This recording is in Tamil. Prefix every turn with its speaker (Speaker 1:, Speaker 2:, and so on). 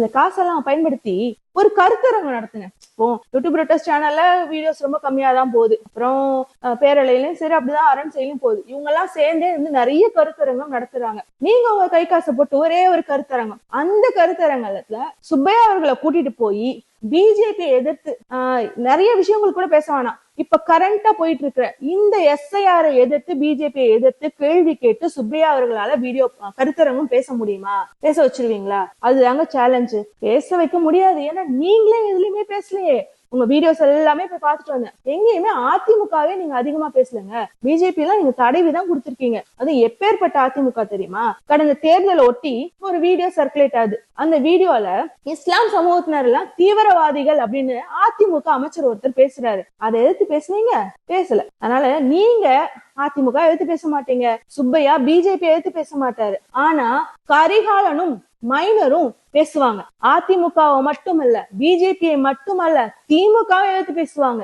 Speaker 1: அந்த காசெல்லாம் பயன்படுத்தி ஒரு கருத்தரங்கம் நடத்துங்க. இப்போ யூடியூப் ரிட்டர்ஸ் சேனல்ல வீடியோஸ் ரொம்ப கம்மியா தான் போகுது. அப்புறம் பேரலையிலும் சரி அப்படிதான் அரண் செயலும் போகுது. இவங்க எல்லாம் சேர்ந்தே வந்து நிறைய கருத்தரங்கம் நடத்துறாங்க. நீங்க உங்க கை காசை போட்டு ஒரே ஒரு கருத்தரங்கம், அந்த கருத்தரங்கத்துல சுப்பையா அவர்களை கூட்டிட்டு போய் பிஜேபி எதிர்த்து நிறைய விஷயங்கள் கூட பேச வேணாம். இப்ப கரண்டா போயிட்டு இருக்கிற இந்த SIR எதிர்த்து பிஜேபியை எதிர்த்து கேள்வி கேட்டு சுப்பையா அவர்களால வீடியோ கருத்தரங்கம் பேச முடியுமா? பேச வச்சிருவீங்களா? அதுதாங்க சேலஞ்சு. பேச வைக்க முடியாது. ஏன்னா நீங்களே எதுலயுமே பேசலையே. உங்க வீடியோஸ் எல்லாமே போய் பார்த்துட்டு வந்தேன். எங்கேயுமே அதிமுகவே நீங்க அதிகமா பேசலங்க. பிஜேபி எல்லாம் நீங்க தடவிதான் கொடுத்திருக்கீங்க. அது எப்பேற்பட்ட அதிமுக தெரியுமா? கடந்த தேர்தலை ஒட்டி ஒரு வீடியோ சர்க்குலேட் ஆகுது. அந்த வீடியோல இஸ்லாம் சமூகத்தினர் எல்லாம் தீவிரவாதிகள் அப்படின்னு அதிமுக அமைச்சர் ஒருத்தர் பேசுறாரு. அதை எதிர்த்து பேசுனீங்க? பேசல. அதனால நீங்க அதிமுக எதிர்த்து பேச மாட்டீங்க. சுப்பையா பிஜேபி எதிர்த்து பேச மாட்டாரு. ஆனா கரிகாலனும் மைனரும் பேசுவாங்க. அதிமுகவை மட்டுமல்ல, பிஜேபியை மட்டுமல்ல, திமுகவை எதிர்த்து பேசுவாங்க.